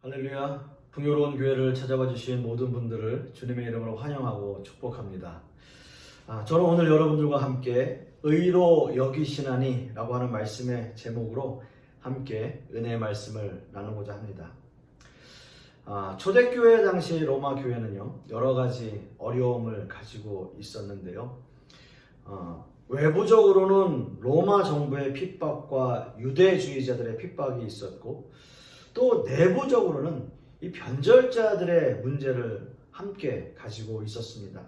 할렐루야. 풍요로운 교회를 찾아와 주신 모든 분들을 주님의 이름으로 환영하고 축복합니다. 저는 오늘 여러분들과 함께 의로 여기시나니 라고 하는 말씀의 제목으로 함께 은혜의 말씀을 나누고자 합니다. 초대교회 당시 로마 교회는요, 여러 가지 어려움을 가지고 있었는데요. 외부적으로는 로마 정부의 핍박과 유대주의자들의 핍박이 있었고, 또 내부적으로는 이 변절자들의 문제를 함께 가지고 있었습니다.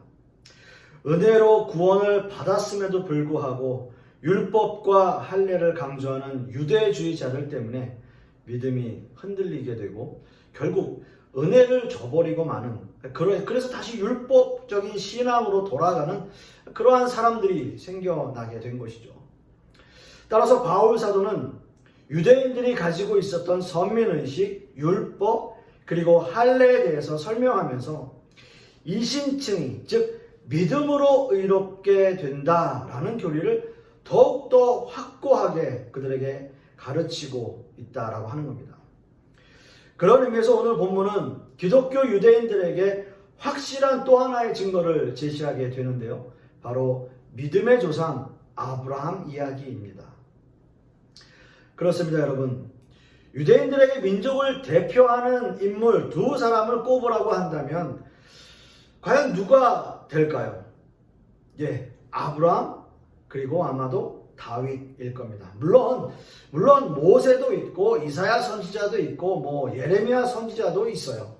은혜로 구원을 받았음에도 불구하고 율법과 할례를 강조하는 유대주의자들 때문에 믿음이 흔들리게 되고 결국 은혜를 저버리고 마는, 그래서 다시 율법적인 신앙으로 돌아가는 그러한 사람들이 생겨나게 된 것이죠. 따라서 바울 사도는 유대인들이 가지고 있었던 선민의식, 율법, 그리고 할례에 대해서 설명하면서 이신층이, 즉 믿음으로 의롭게 된다라는 교리를 더욱더 확고하게 그들에게 가르치고 있다라고 하는 겁니다. 그런 의미에서 오늘 본문은 기독교 유대인들에게 확실한 또 하나의 증거를 제시하게 되는데요. 바로 믿음의 조상 아브라함 이야기입니다. 그렇습니다, 여러분. 유대인들에게 민족을 대표하는 인물 두 사람을 꼽으라고 한다면 과연 누가 될까요? 아브라함 그리고 아마도 다윗일 겁니다. 물론 모세도 있고 이사야 선지자도 있고 예레미야 선지자도 있어요.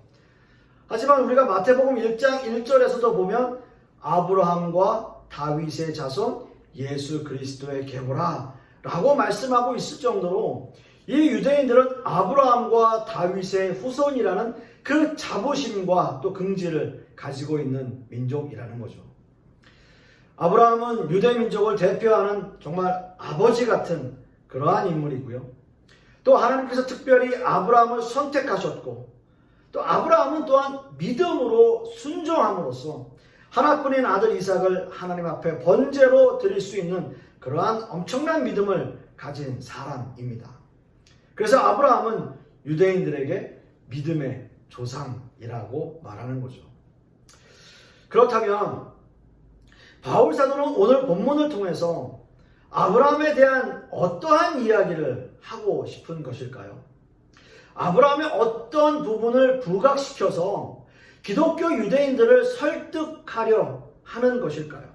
하지만 우리가 마태복음 1장 1절에서도 보면 아브라함과 다윗의 자손 예수 그리스도의 계보라 라고 말씀하고 있을 정도로 이 유대인들은 아브라함과 다윗의 후손이라는 그 자부심과 또 긍지를 가지고 있는 민족이라는 거죠. 아브라함은 유대 민족을 대표하는 정말 아버지 같은 그러한 인물이고요. 또 하나님께서 특별히 아브라함을 선택하셨고, 또 아브라함은 또한 믿음으로 순종함으로써 하나뿐인 아들 이삭을 하나님 앞에 번제로 드릴 수 있는 그러한 엄청난 믿음을 가진 사람입니다. 그래서 아브라함은 유대인들에게 믿음의 조상이라고 말하는 거죠. 그렇다면 바울 사도는 오늘 본문을 통해서 아브라함에 대한 어떠한 이야기를 하고 싶은 것일까요? 아브라함의 어떤 부분을 부각시켜서 기독교 유대인들을 설득하려 하는 것일까요?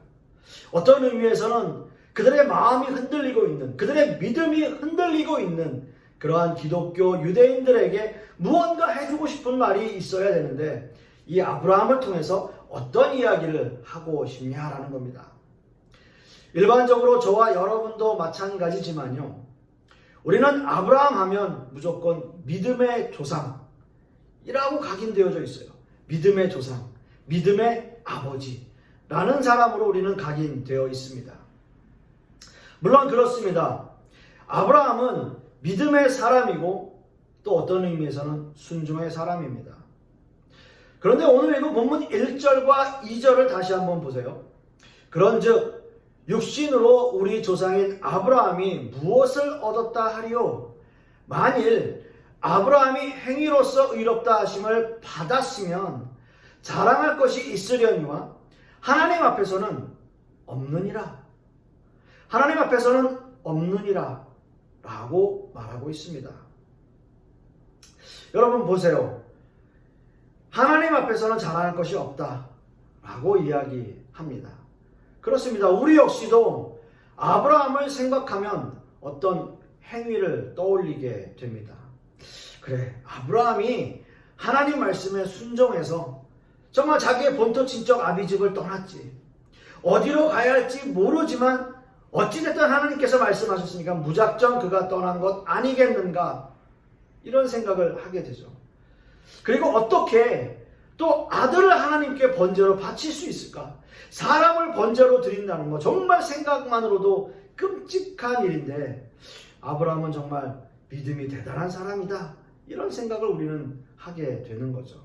어떤 의미에서는 그들의 마음이 흔들리고 있는, 그들의 믿음이 흔들리고 있는 그러한 기독교 유대인들에게 무언가 해주고 싶은 말이 있어야 되는데 이 아브라함을 통해서 어떤 이야기를 하고 싶냐라는 겁니다. 일반적으로 저와 여러분도 마찬가지지만요, 우리는 아브라함 하면 무조건 믿음의 조상이라고 각인되어져 있어요. 믿음의 조상, 믿음의 아버지라는 사람으로 우리는 각인되어 있습니다. 물론 그렇습니다. 아브라함은 믿음의 사람이고 또 어떤 의미에서는 순종의 사람입니다. 그런데 오늘 읽은 본문 1절과 2절을 다시 한번 보세요. 그런즉 육신으로 우리 조상인 아브라함이 무엇을 얻었다 하리요? 만일 아브라함이 행위로서 의롭다 하심을 받았으면 자랑할 것이 있으려니와 하나님 앞에서는 없느니라. 하나님 앞에서는 없느니라 라고 말하고 있습니다. 여러분 보세요. 하나님 앞에서는 자랑할 것이 없다 라고 이야기합니다. 그렇습니다. 우리 역시도 아브라함을 생각하면 어떤 행위를 떠올리게 됩니다. 그래, 아브라함이 하나님 말씀에 순종해서 정말 자기의 본토 친척 아비집을 떠났지. 어디로 가야 할지 모르지만 어찌됐든 하나님께서 말씀하셨으니까 무작정 그가 떠난 것 아니겠는가, 이런 생각을 하게 되죠. 그리고 어떻게 또 아들을 하나님께 번제로 바칠 수 있을까? 사람을 번제로 드린다는 거 정말 생각만으로도 끔찍한 일인데 아브라함은 정말 믿음이 대단한 사람이다, 이런 생각을 우리는 하게 되는 거죠.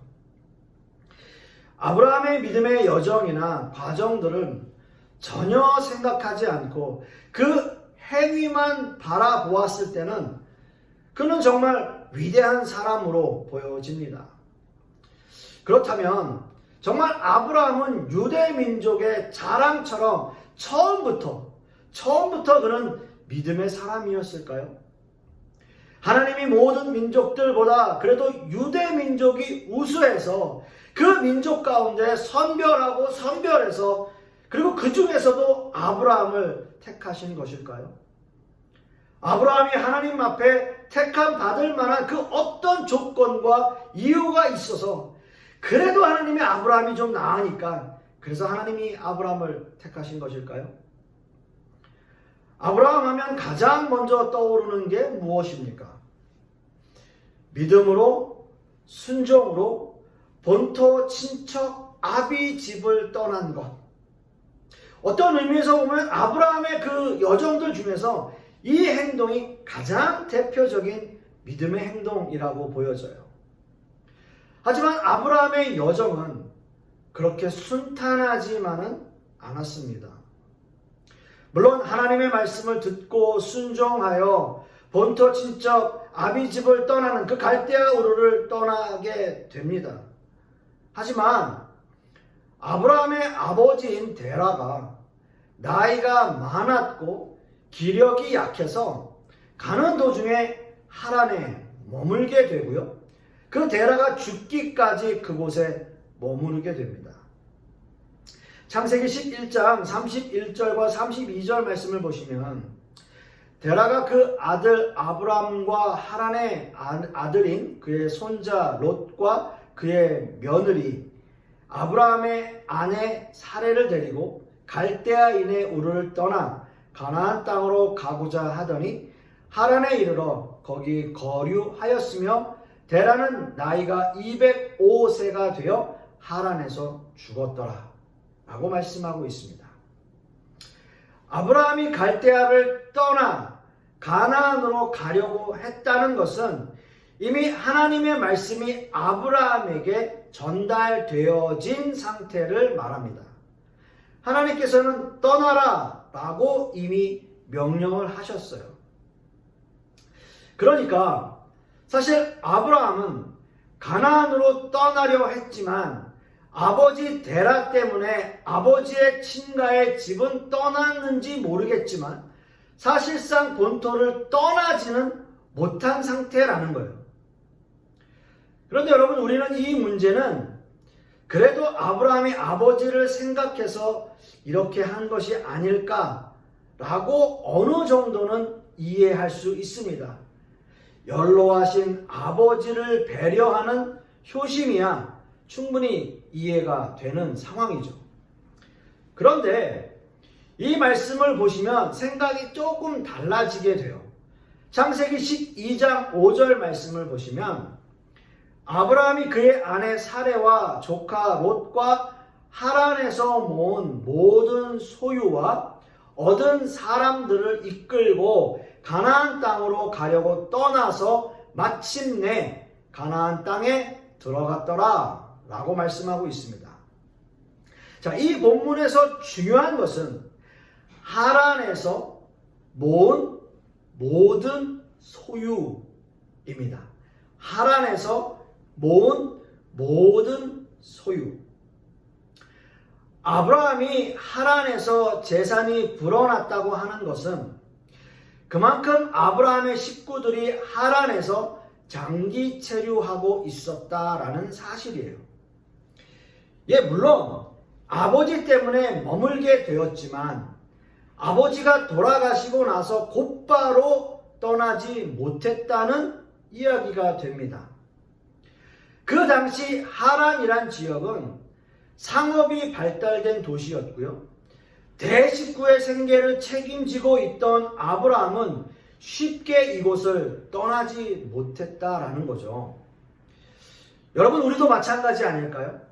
아브라함의 믿음의 여정이나 과정들은 전혀 생각하지 않고 그 행위만 바라보았을 때는 그는 정말 위대한 사람으로 보여집니다. 그렇다면 정말 아브라함은 유대 민족의 자랑처럼 처음부터 그는 믿음의 사람이었을까요? 하나님이 모든 민족들보다 그래도 유대 민족이 우수해서 그 민족 가운데 선별해서 그리고 그 중에서도 아브라함을 택하신 것일까요? 아브라함이 하나님 앞에 택함 받을 만한 그 어떤 조건과 이유가 있어서 그래도 하나님이 아브라함이 좀 나으니까 그래서 하나님이 아브라함을 택하신 것일까요? 아브라함 하면 가장 먼저 떠오르는 게 무엇입니까? 믿음으로, 순종으로 본토 친척 아비 집을 떠난 것. 어떤 의미에서 보면 아브라함의 그 여정들 중에서 이 행동이 가장 대표적인 믿음의 행동이라고 보여져요. 하지만 아브라함의 여정은 그렇게 순탄하지만은 않았습니다. 물론 하나님의 말씀을 듣고 순종하여 본토 친척 아비 집을 떠나는 그 갈대아 우르를 떠나게 됩니다. 하지만 아브라함의 아버지인 데라가 나이가 많았고 기력이 약해서 가는 도중에 하란에 머물게 되고요. 그 데라가 죽기까지 그곳에 머무르게 됩니다. 창세기 11장 31절과 32절 말씀을 보시면 데라가 그 아들 아브람과 하란의 아들인 그의 손자 롯과 그의 며느리 아브라함의 아내 사레를 데리고 갈대아인의 우르를 떠나 가나안 땅으로 가고자 하더니 하란에 이르러 거기 거류하였으며 데라는 나이가 205세가 되어 하란에서 죽었더라 라고 말씀하고 있습니다. 아브라함이 갈대아를 떠나 가나안으로 가려고 했다는 것은 이미 하나님의 말씀이 아브라함에게 전달되어진 상태를 말합니다. 하나님께서는 떠나라 라고 이미 명령을 하셨어요. 그러니까 사실 아브라함은 가나안으로 떠나려 했지만 아버지 데라 때문에 아버지의 친가의 집은 떠났는지 모르겠지만 사실상 본토를 떠나지는 못한 상태라는 거예요. 그런데 여러분, 우리는 이 문제는 그래도 아브라함이 아버지를 생각해서 이렇게 한 것이 아닐까라고 어느 정도는 이해할 수 있습니다. 연로하신 아버지를 배려하는 효심이야 충분히 이해가 되는 상황이죠. 그런데 이 말씀을 보시면 생각이 조금 달라지게 돼요. 창세기 12장 5절 말씀을 보시면 아브라함이 그의 아내 사레와 조카 롯과 하란에서 모은 모든 소유와 얻은 사람들을 이끌고 가나안 땅으로 가려고 떠나서 마침내 가나안 땅에 들어갔더라 라고 말씀하고 있습니다. 자, 이 본문에서 중요한 것은 하란에서 모은 모든 소유입니다. 하란에서 모은 모든 소유. 아브라함이 하란에서 재산이 불어났다고 하는 것은 그만큼 아브라함의 식구들이 하란에서 장기 체류하고 있었다라는 사실이에요. 예, 물론 아버지 때문에 머물게 되었지만 아버지가 돌아가시고 나서 곧바로 떠나지 못했다는 이야기가 됩니다. 그 당시 하란이란 지역은 상업이 발달된 도시였고요. 대식구의 생계를 책임지고 있던 아브라함은 쉽게 이곳을 떠나지 못했다라는 거죠. 여러분, 우리도 마찬가지 아닐까요?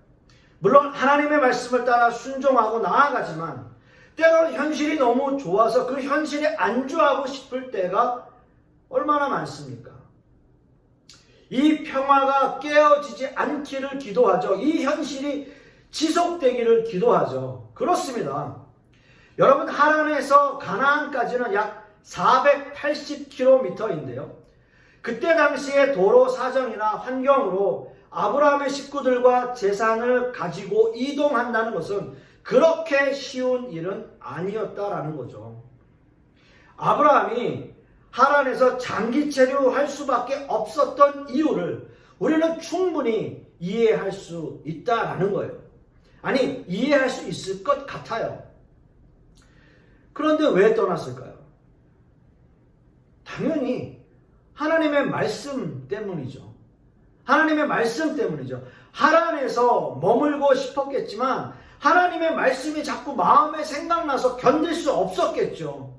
물론 하나님의 말씀을 따라 순종하고 나아가지만 때로는 현실이 너무 좋아서 그 현실에 안주하고 싶을 때가 얼마나 많습니까? 이 평화가 깨어지지 않기를 기도하죠. 이 현실이 지속되기를 기도하죠. 그렇습니다. 여러분, 하란에서 가나안까지는 약 480km인데요. 그때 당시의 도로 사정이나 환경으로 아브라함의 식구들과 재산을 가지고 이동한다는 것은 그렇게 쉬운 일은 아니었다라는 거죠. 아브라함이 하란에서 장기 체류할 수밖에 없었던 이유를 우리는 충분히 이해할 수 있다라는 거예요. 아니, 이해할 수 있을 것 같아요. 그런데 왜 떠났을까요? 당연히 하나님의 말씀 때문이죠. 하나님의 말씀 때문이죠. 하란에서 머물고 싶었겠지만 하나님의 말씀이 자꾸 마음에 생각나서 견딜 수 없었겠죠.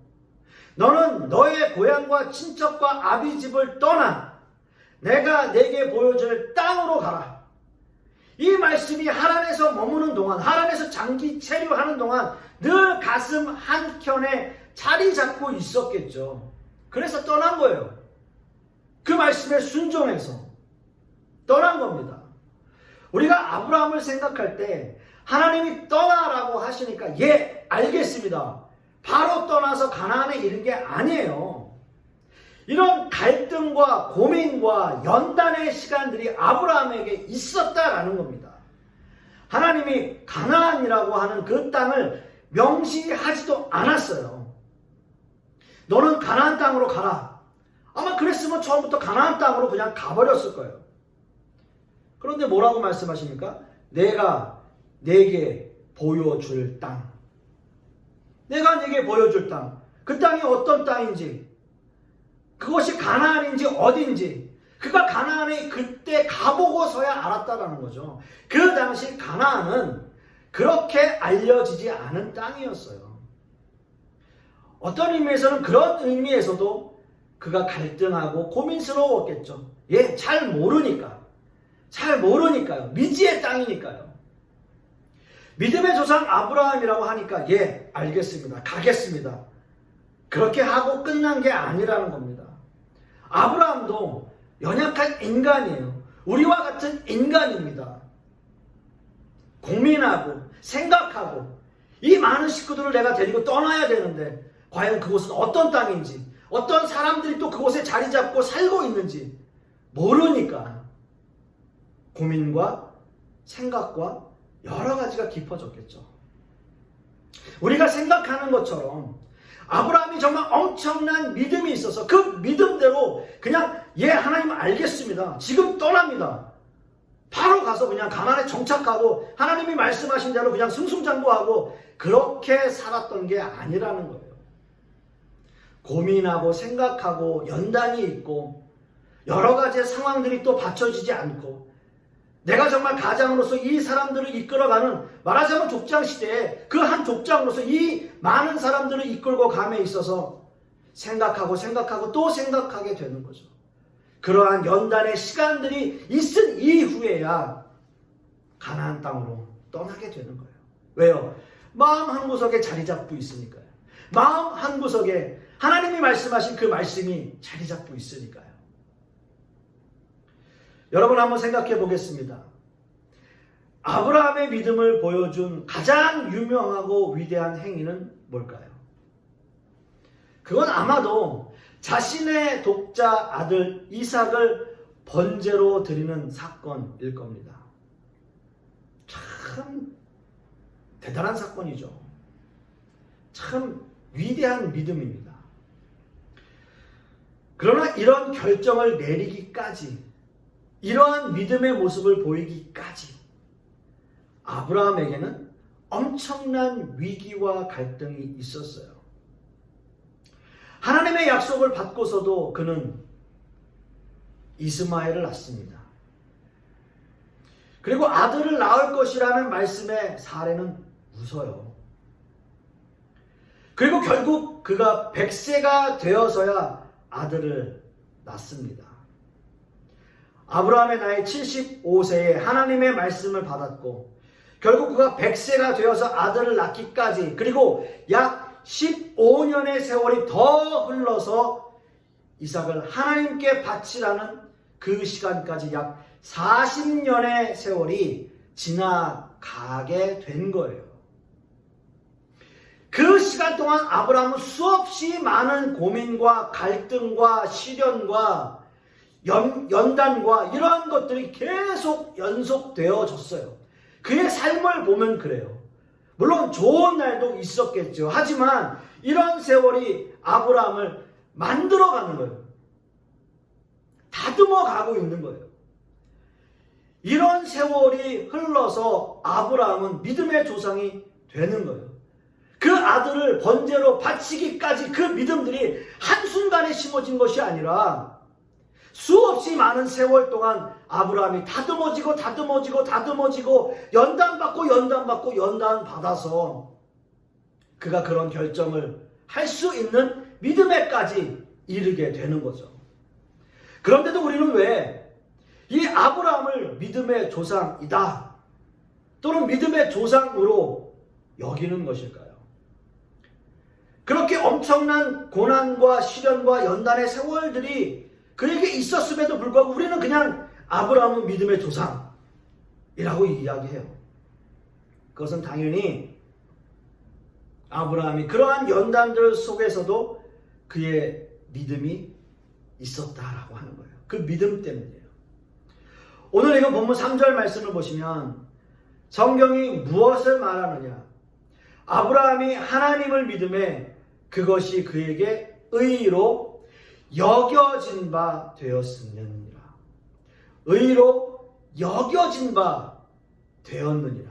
너는 너의 고향과 친척과 아비집을 떠나 내가 내게 보여줄 땅으로 가라. 이 말씀이 하란에서 머무는 동안, 하란에서 장기 체류하는 동안 늘 가슴 한켠에 자리 잡고 있었겠죠. 그래서 떠난 거예요. 그 말씀에 순종해서 떠난 겁니다. 우리가 아브라함을 생각할 때 하나님이 떠나라고 하시니까 예, 알겠습니다. 바로 떠나서 가나안에 이른 게 아니에요. 이런 갈등과 고민과 연단의 시간들이 아브라함에게 있었다라는 겁니다. 하나님이 가나안이라고 하는 그 땅을 명시하지도 않았어요. 너는 가나안 땅으로 가라. 아마 그랬으면 처음부터 가나안 땅으로 그냥 가버렸을 거예요. 그런데 뭐라고 말씀하십니까? 내가 내게 보여줄 땅. 내가 내게 보여줄 땅. 그 땅이 어떤 땅인지, 그것이 가나안인지 어딘지, 그가 가나안에 그때 가보고서야 알았다라는 거죠. 그 당시 가나안은 그렇게 알려지지 않은 땅이었어요. 어떤 의미에서는 그런 의미에서도 그가 갈등하고 고민스러웠겠죠. 예, 잘 모르니까요. 미지의 땅이니까요. 믿음의 조상 아브라함이라고 하니까 예, 알겠습니다. 가겠습니다. 그렇게 하고 끝난 게 아니라는 겁니다. 아브라함도 연약한 인간이에요. 우리와 같은 인간입니다. 고민하고 생각하고 이 많은 식구들을 내가 데리고 떠나야 되는데 과연 그곳은 어떤 땅인지, 어떤 사람들이 또 그곳에 자리 잡고 살고 있는지 모르니까 고민과 생각과 여러 가지가 깊어졌겠죠. 우리가 생각하는 것처럼 아브라함이 정말 엄청난 믿음이 있어서 그 믿음대로 그냥 예, 하나님 알겠습니다. 지금 떠납니다. 바로 가서 그냥 가나안에 정착하고 하나님이 말씀하신 대로 그냥 승승장구하고 그렇게 살았던 게 아니라는 거예요. 고민하고 생각하고 연단이 있고 여러 가지의 상황들이 또 받쳐지지 않고 내가 정말 가장으로서 이 사람들을 이끌어가는, 말하자면 족장시대에 그 한 족장으로서 이 많은 사람들을 이끌고 감에 있어서 생각하고 또 생각하게 되는 거죠. 그러한 연단의 시간들이 있은 이후에야 가나안 땅으로 떠나게 되는 거예요. 왜요? 마음 한구석에 자리 잡고 있으니까요. 마음 한구석에 하나님이 말씀하신 그 말씀이 자리 잡고 있으니까요. 여러분 한번 생각해 보겠습니다. 아브라함의 믿음을 보여준 가장 유명하고 위대한 행위는 뭘까요? 그건 아마도 자신의 독자 아들 이삭을 번제로 드리는 사건일 겁니다. 참 대단한 사건이죠. 참 위대한 믿음입니다. 그러나 이런 결정을 내리기까지, 이러한 믿음의 모습을 보이기까지 아브라함에게는 엄청난 위기와 갈등이 있었어요. 하나님의 약속을 받고서도 그는 이스마엘을 낳습니다. 그리고 아들을 낳을 것이라는 말씀의 사례는 웃어요. 그리고 결국 그가 100세가 되어서야 아들을 낳습니다. 아브라함의 나이 75세에 하나님의 말씀을 받았고 결국 그가 100세가 되어서 아들을 낳기까지, 그리고 약 15년의 세월이 더 흘러서 이삭을 하나님께 바치라는 그 시간까지 약 40년의 세월이 지나가게 된 거예요. 그 시간 동안 아브라함은 수없이 많은 고민과 갈등과 시련과 연단과 이러한 것들이 계속 연속되어졌어요. 그의 삶을 보면 그래요. 물론 좋은 날도 있었겠죠. 하지만 이런 세월이 아브라함을 만들어가는 거예요. 다듬어 가고 있는 거예요. 이런 세월이 흘러서 아브라함은 믿음의 조상이 되는 거예요. 그 아들을 번제로 바치기까지 그 믿음들이 한순간에 심어진 것이 아니라 수없이 많은 세월 동안 아브라함이 다듬어지고 연단받고 연단받아서 그가 그런 결정을 할 수 있는 믿음에까지 이르게 되는 거죠. 그런데도 우리는 왜 이 아브라함을 믿음의 조상이다 또는 믿음의 조상으로 여기는 것일까요? 그렇게 엄청난 고난과 시련과 연단의 세월들이 그에게 있었음에도 불구하고 우리는 그냥 아브라함은 믿음의 조상이라고 이야기해요. 그것은 당연히 아브라함이 그러한 연단들 속에서도 그의 믿음이 있었다라고 하는 거예요. 그 믿음 때문이에요. 오늘 이거 본문 3절 말씀을 보시면 성경이 무엇을 말하느냐? 아브라함이 하나님을 믿음에 그것이 그에게 의로 여겨진 바 되었느니라. 의로 여겨진 바 되었느니라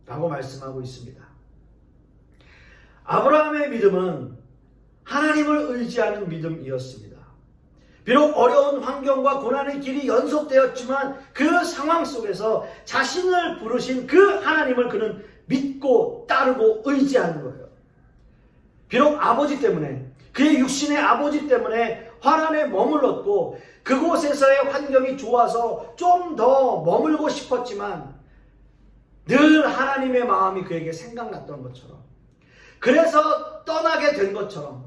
라고 말씀하고 있습니다. 아브라함의 믿음은 하나님을 의지하는 믿음이었습니다. 비록 어려운 환경과 고난의 길이 연속되었지만 그 상황 속에서 자신을 부르신 그 하나님을 그는 믿고 따르고 의지하는 거예요. 비록 아버지 때문에, 그의 육신의 아버지 때문에 화란에 머물렀고 그곳에서의 환경이 좋아서 좀 더 머물고 싶었지만 늘 하나님의 마음이 그에게 생각났던 것처럼, 그래서 떠나게 된 것처럼,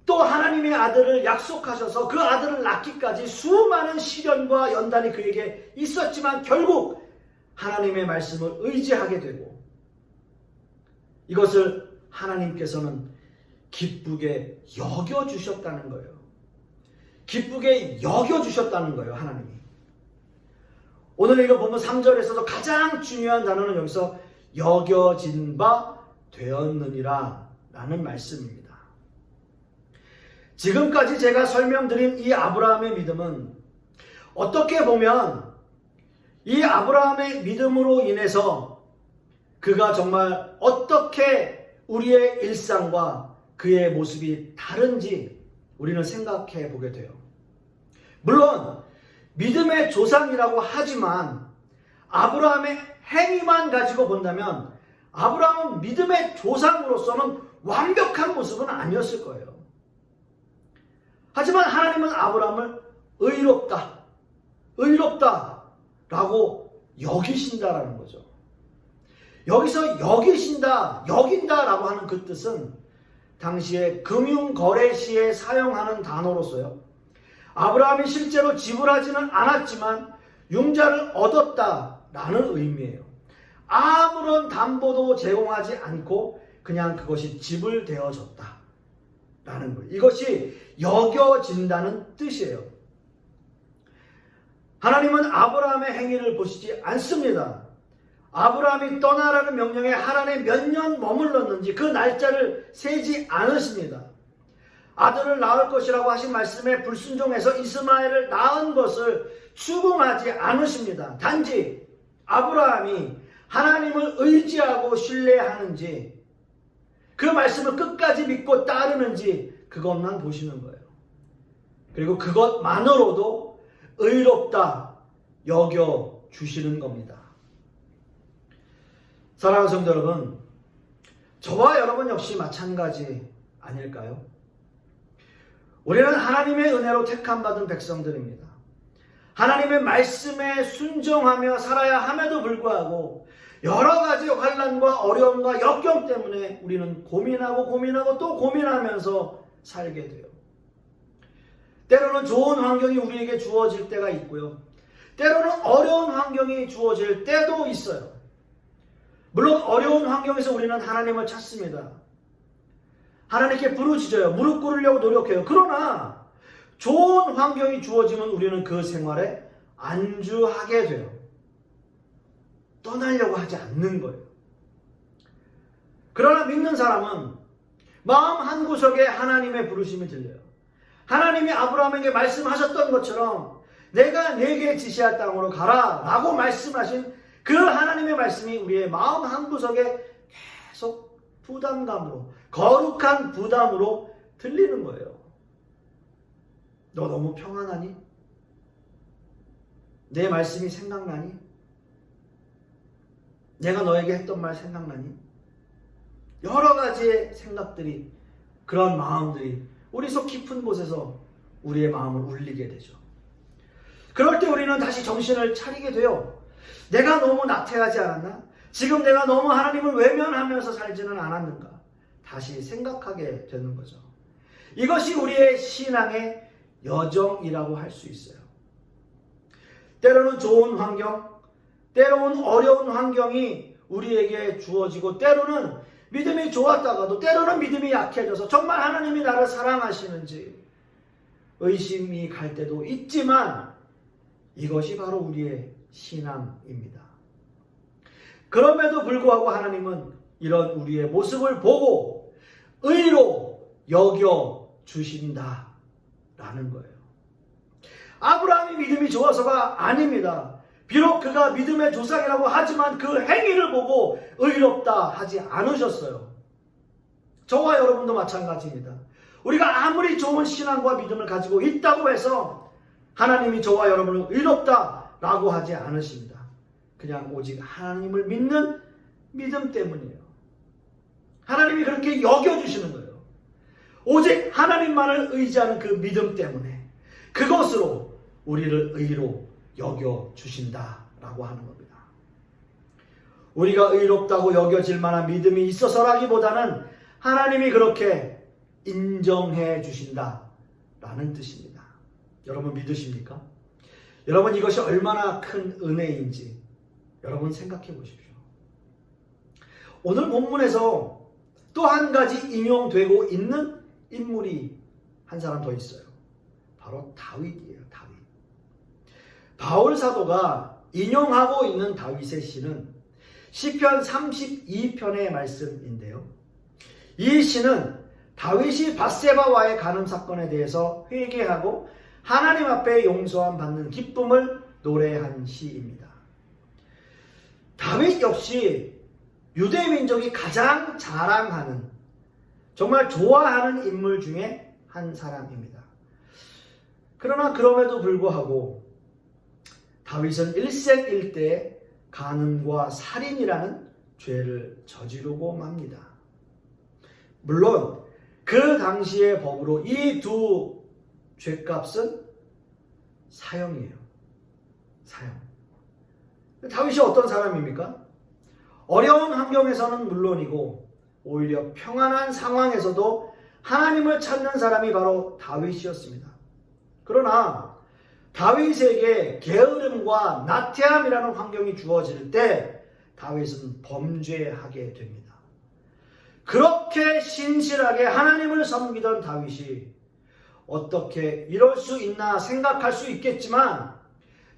또 하나님의 아들을 약속하셔서 그 아들을 낳기까지 수많은 시련과 연단이 그에게 있었지만 결국 하나님의 말씀을 의지하게 되고 이것을 하나님께서는 기쁘게 여겨주셨다는 거예요. 기쁘게 여겨주셨다는 거예요, 하나님이. 오늘 이거 보면 3절에서도 가장 중요한 단어는 여기서 여겨진 바 되었느니라 라는 말씀입니다. 지금까지 제가 설명드린 이 아브라함의 믿음은 어떻게 보면 이 아브라함의 믿음으로 인해서 그가 정말 어떻게 우리의 일상과 그의 모습이 다른지 우리는 생각해 보게 돼요. 물론 믿음의 조상이라고 하지만 아브라함의 행위만 가지고 본다면 아브라함은 믿음의 조상으로서는 완벽한 모습은 아니었을 거예요. 하지만 하나님은 아브라함을 의롭다 라고 여기신다라는 거죠. 여기서 여긴다라고 하는 그 뜻은 당시에 금융거래 시에 사용하는 단어로서요, 아브라함이 실제로 지불하지는 않았지만 융자를 얻었다라는 의미예요. 아무런 담보도 제공하지 않고 그냥 그것이 지불되어졌다 라는 거예요. 이것이 여겨진다는 뜻이에요. 하나님은 아브라함의 행위를 보시지 않습니다. 아브라함이 떠나라는 명령에 하란에 몇 년 머물렀는지 그 날짜를 세지 않으십니다. 아들을 낳을 것이라고 하신 말씀에 불순종해서 이스마엘을 낳은 것을 추궁하지 않으십니다. 단지 아브라함이 하나님을 의지하고 신뢰하는지 그 말씀을 끝까지 믿고 따르는지 그것만 보시는 거예요. 그리고 그것만으로도 의롭다 여겨주시는 겁니다. 사랑하는 성도 여러분, 저와 여러분 역시 마찬가지 아닐까요? 우리는 하나님의 은혜로 택함받은 백성들입니다. 하나님의 말씀에 순종하며 살아야 함에도 불구하고 여러 가지 환난과 어려움과 역경 때문에 우리는 고민하고 또 고민하면서 살게 돼요. 때로는 좋은 환경이 우리에게 주어질 때가 있고요. 때로는 어려운 환경이 주어질 때도 있어요. 물론 어려운 환경에서 우리는 하나님을 찾습니다. 하나님께 부르짖어요. 무릎 꿇으려고 노력해요. 그러나 좋은 환경이 주어지면 우리는 그 생활에 안주하게 돼요. 떠나려고 하지 않는 거예요. 그러나 믿는 사람은 마음 한구석에 하나님의 부르심이 들려요. 하나님이 아브라함에게 말씀하셨던 것처럼 내가 네게 지시할 땅으로 가라 라고 말씀하신 그 하나님의 말씀이 우리의 마음 한구석에 계속 부담감으로, 거룩한 부담으로 들리는 거예요. 너 너무 평안하니? 내 말씀이 생각나니? 내가 너에게 했던 말 생각나니? 여러 가지의 생각들이, 그런 마음들이 우리 속 깊은 곳에서 우리의 마음을 울리게 되죠. 그럴 때 우리는 다시 정신을 차리게 돼요. 내가 너무 나태하지 않았나? 지금 내가 너무 하나님을 외면하면서 살지는 않았는가? 다시 생각하게 되는 거죠. 이것이 우리의 신앙의 여정이라고 할 수 있어요. 때로는 좋은 환경, 때로는 어려운 환경이 우리에게 주어지고, 때로는 믿음이 좋았다가도 때로는 믿음이 약해져서 정말 하나님이 나를 사랑하시는지 의심이 갈 때도 있지만, 이것이 바로 우리의 신앙입니다. 그럼에도 불구하고 하나님은 이런 우리의 모습을 보고 의로 여겨주신다라는 거예요. 아브라함이 믿음이 좋아서가 아닙니다. 비록 그가 믿음의 조상이라고 하지만 그 행위를 보고 의롭다 하지 않으셨어요. 저와 여러분도 마찬가지입니다. 우리가 아무리 좋은 신앙과 믿음을 가지고 있다고 해서 하나님이 저와 여러분을 의롭다라고 하지 않으십니다. 그냥 오직 하나님을 믿는 믿음 때문이에요. 하나님이 그렇게 여겨주시는 거예요. 오직 하나님만을 의지하는 그 믿음 때문에 그것으로 우리를 의로 여겨주신다라고 하는 겁니다. 우리가 의롭다고 여겨질 만한 믿음이 있어서라기보다는 하나님이 그렇게 인정해 주신다라는 뜻입니다. 여러분 믿으십니까? 여러분 이것이 얼마나 큰 은혜인지 여러분 생각해 보십시오. 오늘 본문에서 또 한 가지 인용되고 있는 인물이 한 사람 더 있어요. 바로 다윗이에요. 다윗. 바울 사도가 인용하고 있는 다윗의 시는 시편 32편의 말씀인데요. 이 시는 다윗이 밧세바와의 간음 사건에 대해서 회개하고 하나님 앞에 용서함 받는 기쁨을 노래한 시입니다. 다윗 역시 유대 민족이 가장 자랑하는, 정말 좋아하는 인물 중에 한 사람입니다. 그러나 그럼에도 불구하고 다윗은 일생일대에 간음과 살인이라는 죄를 저지르고 맙니다. 물론 그 당시의 법으로 이 두 죄값은 사형이에요. 사형. 다윗이 어떤 사람입니까? 어려운 환경에서는 물론이고 오히려 평안한 상황에서도 하나님을 찾는 사람이 바로 다윗이었습니다. 그러나 다윗에게 게으름과 나태함이라는 환경이 주어질 때 다윗은 범죄하게 됩니다. 그렇게 신실하게 하나님을 섬기던 다윗이 어떻게 이럴 수 있나 생각할 수 있겠지만,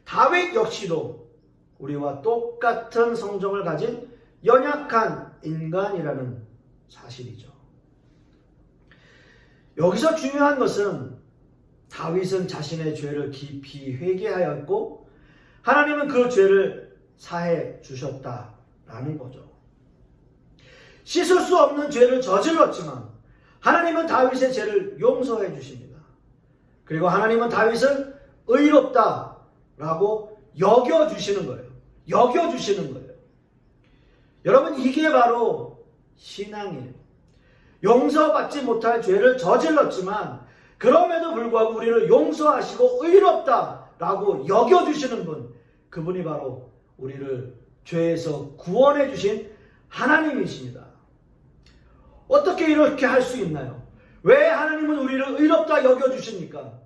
다윗 역시도 우리와 똑같은 성정을 가진 연약한 인간이라는 사실이죠. 여기서 중요한 것은 다윗은 자신의 죄를 깊이 회개하였고 하나님은 그 죄를 사해 주셨다라는 거죠. 씻을 수 없는 죄를 저질렀지만 하나님은 다윗의 죄를 용서해 주십니다. 그리고 하나님은 다윗을 의롭다라고 여겨주시는 거예요. 여겨주시는 거예요. 여러분 이게 바로 신앙이에요. 용서받지 못할 죄를 저질렀지만 그럼에도 불구하고 우리를 용서하시고 의롭다라고 여겨주시는 분, 그분이 바로 우리를 죄에서 구원해 주신 하나님이십니다. 어떻게 이렇게 할 수 있나요? 왜 하나님은 우리를 의롭다 여겨주십니까?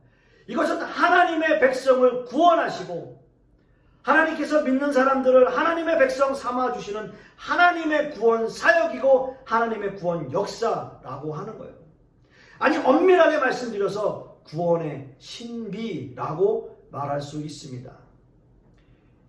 이것은 하나님의 백성을 구원하시고 하나님께서 믿는 사람들을 하나님의 백성 삼아주시는 하나님의 구원 사역이고 하나님의 구원 역사라고 하는 거예요. 아니 엄밀하게 말씀드려서 구원의 신비라고 말할 수 있습니다.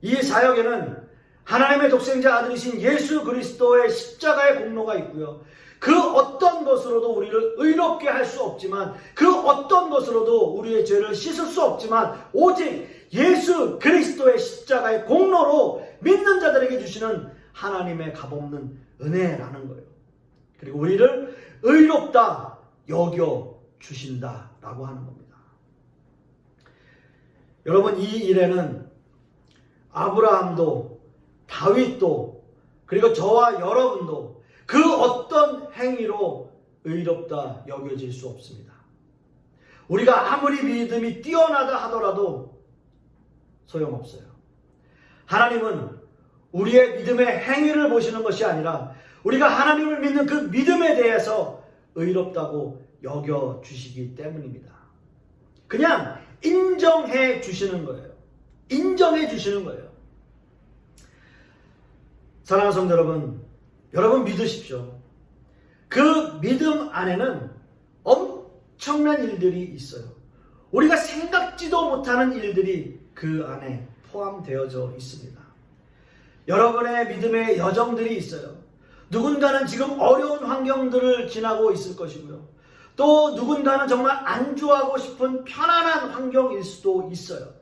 이 사역에는 하나님의 독생자 아들이신 예수 그리스도의 십자가의 공로가 있고요. 그 어떤 것으로도 우리를 의롭게 할 수 없지만, 그 어떤 것으로도 우리의 죄를 씻을 수 없지만, 오직 예수 그리스도의 십자가의 공로로 믿는 자들에게 주시는 하나님의 값없는 은혜라는 거예요. 그리고 우리를 의롭다 여겨 주신다라고 하는 겁니다. 여러분, 이 일에는 아브라함도 다윗도 그리고 저와 여러분도 그 어떤 행위로 의롭다 여겨질 수 없습니다. 우리가 아무리 믿음이 뛰어나다 하더라도 소용없어요. 하나님은 우리의 믿음의 행위를 보시는 것이 아니라 우리가 하나님을 믿는 그 믿음에 대해서 의롭다고 여겨주시기 때문입니다. 그냥 인정해 주시는 거예요. 인정해 주시는 거예요. 사랑하는 성도 여러분, 여러분 믿으십시오. 그 믿음 안에는 엄청난 일들이 있어요. 우리가 생각지도 못하는 일들이 그 안에 포함되어져 있습니다. 여러분의 믿음의 여정들이 있어요. 누군가는 지금 어려운 환경들을 지나고 있을 것이고요. 또 누군가는 정말 안주하고 싶은 편안한 환경일 수도 있어요.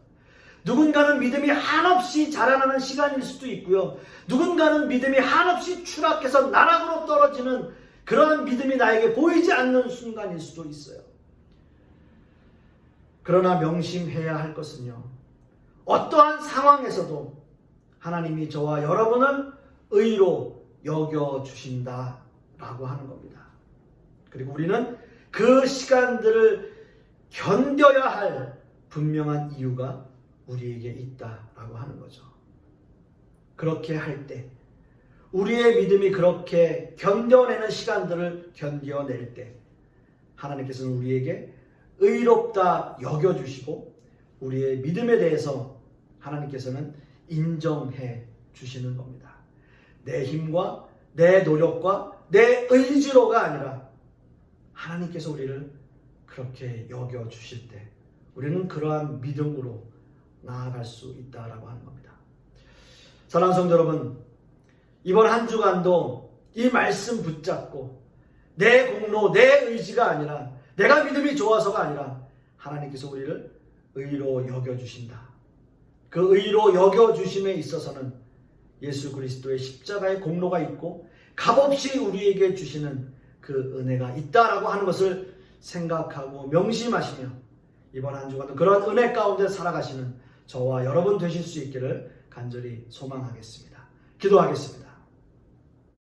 누군가는 믿음이 한없이 자라나는 시간일 수도 있고요. 누군가는 믿음이 한없이 추락해서 나락으로 떨어지는 그러한 믿음이 나에게 보이지 않는 순간일 수도 있어요. 그러나 명심해야 할 것은요, 어떠한 상황에서도 하나님이 저와 여러분을 의로 여겨주신다라고 하는 겁니다. 그리고 우리는 그 시간들을 견뎌야 할 분명한 이유가 우리에게 있다라고 하는 거죠. 그렇게 할 때, 우리의 믿음이 그렇게 견뎌내는 시간들을 견뎌낼 때 하나님께서는 우리에게 의롭다 여겨주시고 우리의 믿음에 대해서 하나님께서는 인정해 주시는 겁니다. 내 힘과 내 노력과 내 의지로가 아니라 하나님께서 우리를 그렇게 여겨주실 때 우리는 그러한 믿음으로 나아갈 수 있다라고 하는 겁니다. 사랑하는 성도 여러분, 이번 한 주간도 이 말씀 붙잡고 내 공로, 내 의지가 아니라 내가 믿음이 좋아서가 아니라 하나님께서 우리를 의로 여겨주신다. 그 의로 여겨주심에 있어서는 예수 그리스도의 십자가의 공로가 있고 값없이 우리에게 주시는 그 은혜가 있다라고 하는 것을 생각하고 명심하시며 이번 한 주간도 그런 은혜 가운데 살아가시는 저와 여러분 되실 수 있기를 간절히 소망하겠습니다. 기도하겠습니다.